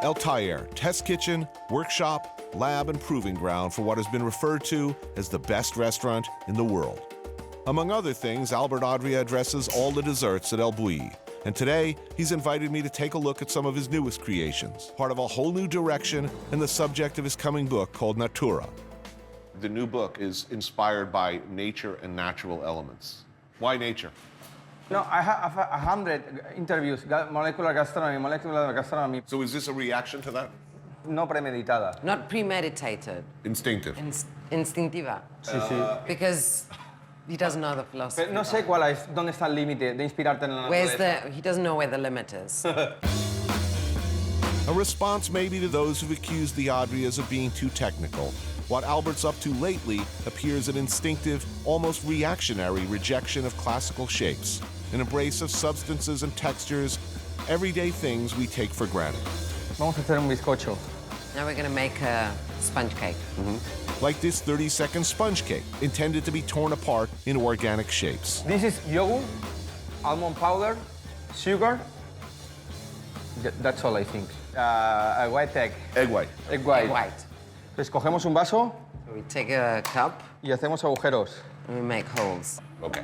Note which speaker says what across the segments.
Speaker 1: El Taller, test kitchen, workshop, lab, and proving ground for what has been referred to as the best restaurant in the world. Among other things, Albert Adrià addresses all the desserts at El Bulli. And today, he's invited me to take a look at some of his newest creations, part of a whole new direction and the subject of his coming book called Natura. The new book is inspired by nature and natural elements. Why nature?
Speaker 2: No, I have 100 interviews, molecular gastronomy.
Speaker 1: So is this a reaction to that?
Speaker 2: No premeditada.
Speaker 3: Not premeditated.
Speaker 1: Instinctive.
Speaker 3: Instintiva.
Speaker 2: Sí, sí.
Speaker 3: Because he doesn't know the philosophy.
Speaker 2: No sé cuál es, dónde está el límite de inspirarte en la naturaleza.
Speaker 3: He doesn't know where the limit is.
Speaker 1: A response maybe to those who've accused the Adriàs of being too technical. What Albert's up to lately appears an instinctive, almost reactionary rejection of classical shapes, an embrace of substances and textures, everyday things we take for granted.
Speaker 2: Vamos a hacer un bizcocho.
Speaker 3: Now we're going to make a sponge cake.
Speaker 1: Like this 30-second sponge cake, intended to be torn apart in organic shapes.
Speaker 2: This is yogurt, almond powder, sugar. That's all I think. A white egg.
Speaker 1: Egg white.
Speaker 2: Egg white.
Speaker 3: Egg white.
Speaker 2: Pues cogemos un vaso
Speaker 3: We take a cup
Speaker 2: y hacemos agujeros.
Speaker 3: and we make holes.
Speaker 1: Okay.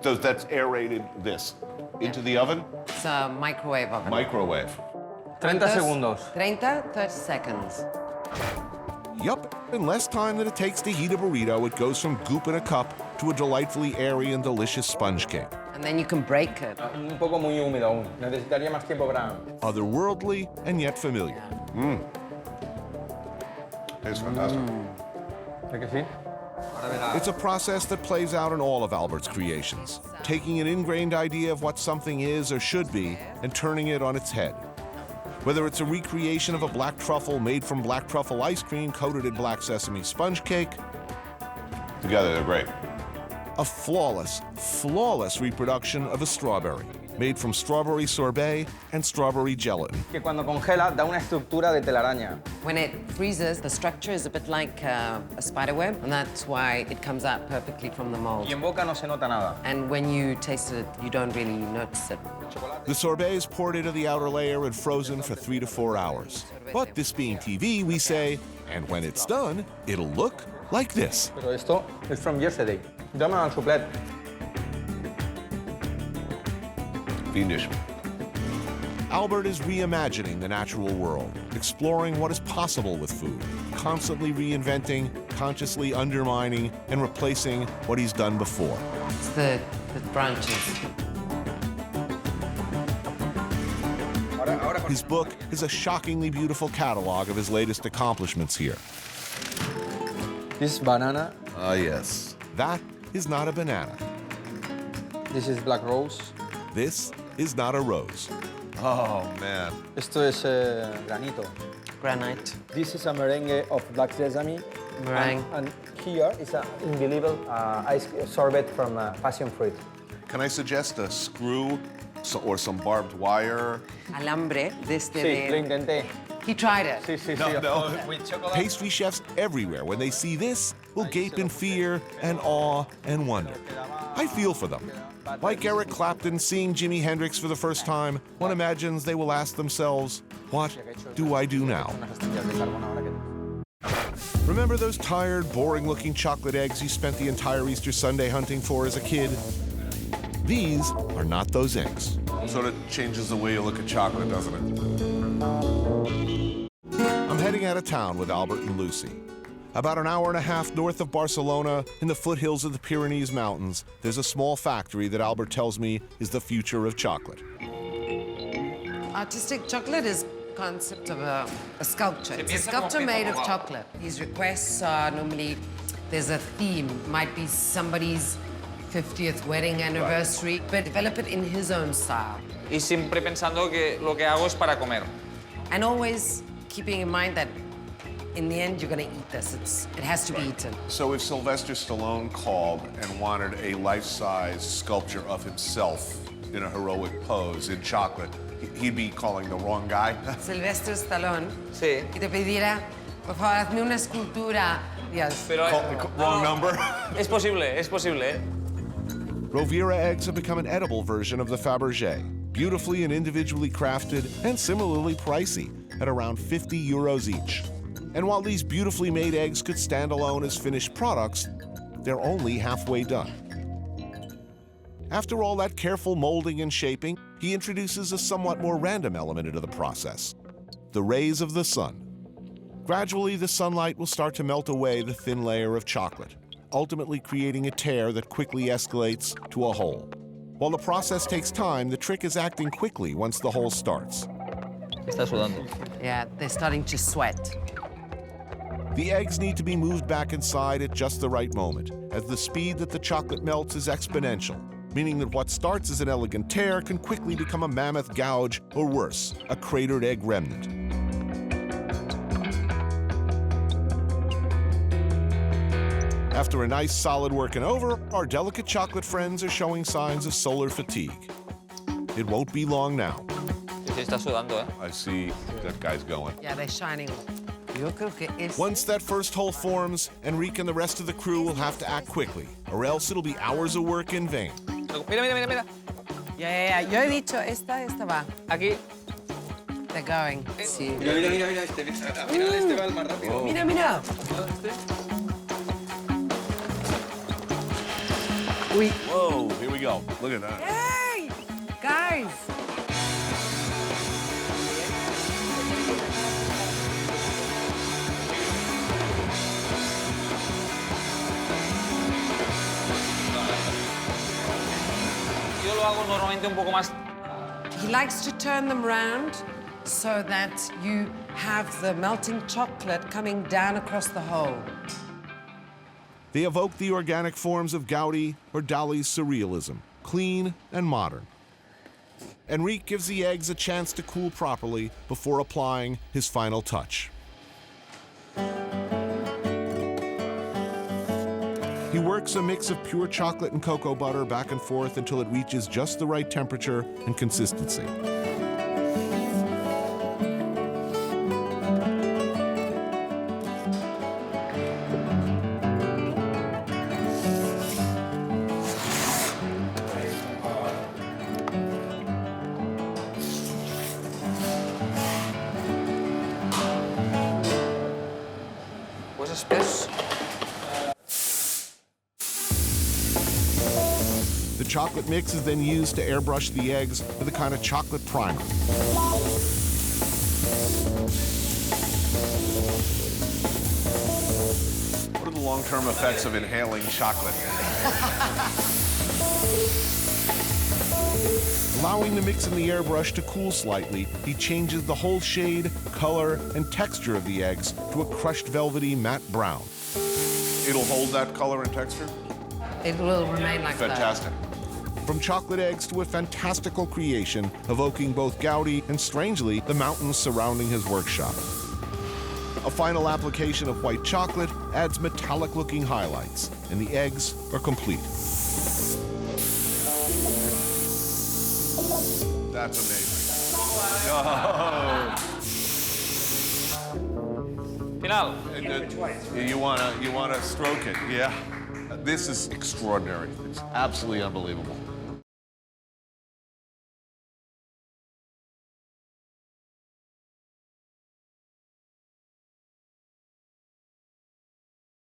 Speaker 1: That's aerated this. Into the oven?
Speaker 3: It's a microwave oven.
Speaker 1: Microwave.
Speaker 2: 30 segundos.
Speaker 3: 30 seconds.
Speaker 1: Yup, in less time than it takes to heat a burrito, it goes from goop in a cup to a delightfully airy and delicious sponge cake.
Speaker 3: And then you can break it.
Speaker 2: Un poco muy húmedo aún. Necesitaría más tiempo para...
Speaker 1: Otherworldly and yet familiar. Tastes fantastic.
Speaker 2: ¿Es que sí?
Speaker 1: It's a process that plays out in all of Albert's creations, taking an ingrained idea of what something is or should be and turning it on its head. Whether it's a recreation of a black truffle made from black truffle ice cream coated in black sesame sponge cake, together they're great. A flawless reproduction of a strawberry, made from strawberry sorbet and strawberry gelatin.
Speaker 2: Que cuando congela da una estructura de telaraña.
Speaker 3: When it freezes, the structure is a bit like a spider web, and that's why it comes out perfectly from the mold.
Speaker 2: Y en boca no se nota nada.
Speaker 3: And when you taste it, you don't really notice it.
Speaker 1: The sorbet is poured into the outer layer and frozen for 3 to 4 hours. But this being TV, we say, and when it's done, it'll look like this.
Speaker 2: Pero esto es from yesterday. Dame al suplet.
Speaker 1: Fiendish. Albert is reimagining the natural world, exploring what is possible with food, constantly reinventing, consciously undermining, and replacing what he's done before.
Speaker 3: It's the branches.
Speaker 1: His book is a shockingly beautiful catalog of his latest accomplishments here.
Speaker 2: This is banana.
Speaker 1: Ah, yes. That is not a banana.
Speaker 2: This is black rose.
Speaker 1: This is not a rose. Oh, man.
Speaker 2: Esto es granito.
Speaker 3: Granite.
Speaker 2: This is a merengue of black sesame.
Speaker 3: Meringue.
Speaker 2: And here is an unbelievable ice sorbet from passion fruit.
Speaker 1: Can I suggest a screw or some barbed wire?
Speaker 3: Alambre de este
Speaker 2: Sí, lo
Speaker 3: de...
Speaker 2: intenté.
Speaker 3: He tried it.
Speaker 2: Sí, sí,
Speaker 1: No,
Speaker 2: sí.
Speaker 1: no.
Speaker 2: With chocolate.
Speaker 1: Pastry chefs everywhere, when they see this, will gape in fear and awe and wonder. I feel for them. Like Eric Clapton seeing Jimi Hendrix for the first time, one imagines they will ask themselves, what do I do now? Remember those tired, boring-looking chocolate eggs you spent the entire Easter Sunday hunting for as a kid? These are not those eggs. Sort of changes the way you look at chocolate, doesn't it? I'm heading out of town with Albert and Lucy. About an hour and a half north of Barcelona, in the foothills of the Pyrenees Mountains, there's a small factory that Albert tells me is the future of chocolate.
Speaker 3: Artistic chocolate is concept of a sculpture. It's a sculpture made of chocolate. His requests are normally, there's a theme. Might be somebody's 50th wedding anniversary, but develop it in his own style.
Speaker 4: Y siempre pensando que lo que hago es para comer.
Speaker 3: And always keeping in mind that in the end, you're gonna eat this. It has to be eaten.
Speaker 1: So if Sylvester Stallone called and wanted a life-size sculpture of himself in a heroic pose in chocolate, he'd be calling the wrong guy?
Speaker 3: Sylvester Stallone,
Speaker 4: Sí.
Speaker 3: y te pediera, por favor, hazme una escultura. Yes.
Speaker 4: Pero,
Speaker 1: Wrong number?
Speaker 4: Es posible, ¿eh?
Speaker 1: Rovira eggs have become an edible version of the Fabergé. beautifully and individually crafted and similarly pricey at around 50 euros each. And while these beautifully made eggs could stand alone as finished products, they're only halfway done. After all that careful molding and shaping, he introduces a somewhat more random element into the process: the rays of the sun. Gradually, the sunlight will start to melt away the thin layer of chocolate, ultimately creating a tear that quickly escalates to a hole. While the process takes time, the trick is acting quickly once the hole starts.
Speaker 4: Está sudando.
Speaker 3: Yeah, they're starting to sweat.
Speaker 1: The eggs need to be moved back inside at just the right moment, as the speed that the chocolate melts is exponential, meaning that what starts as an elegant tear can quickly become a mammoth gouge, or worse, a cratered egg remnant. After a nice solid working over, our delicate chocolate friends are showing signs of solar fatigue. It won't be long now.
Speaker 4: Sí, está sudando, ¿eh?
Speaker 1: I see that guy's going.
Speaker 3: Yeah, they're shining. Yo creo que es...
Speaker 1: Once that first hole forms, Enrique and the rest of the crew will have to act quickly, or else it'll be hours of work in vain.
Speaker 4: Mira, mira, mira, mira.
Speaker 3: Yeah. Yo he dicho, esta va.
Speaker 4: Aquí.
Speaker 3: They're going. Sí.
Speaker 5: Mira, mira, mira, mira. Al final este va el más rápido.
Speaker 3: Mira, mira. Uy.
Speaker 1: Whoa, here we go. Look at that.
Speaker 3: Hey! Guys!
Speaker 4: Yo lo hago normalmente un poco más.
Speaker 3: He likes to turn them round so that you have the melting chocolate coming down across the hole.
Speaker 1: They evoke the organic forms of Gaudi or Dali's surrealism, clean and modern. Enrique gives the eggs a chance to cool properly before applying his final touch. He works a mix of pure chocolate and cocoa butter back and forth until it reaches just the right temperature and consistency.
Speaker 4: Pues espés.
Speaker 1: The chocolate mix is then used to airbrush the eggs with a kind of chocolate primer.
Speaker 6: What are the long-term effects of inhaling chocolate?
Speaker 1: Allowing the mix in the airbrush to cool slightly, he changes the whole shade, color, and texture of the eggs to a crushed velvety matte brown.
Speaker 6: It'll hold that color and texture?
Speaker 3: It will remain like that.
Speaker 6: Fantastic.
Speaker 1: From chocolate eggs to a fantastical creation, evoking both Gaudi and, strangely, the mountains surrounding his workshop. A final application of white chocolate adds metallic-looking highlights, and the eggs are complete.
Speaker 6: That's amazing.
Speaker 4: Final.
Speaker 6: You wanna stroke it, yeah? This is extraordinary. It's absolutely unbelievable.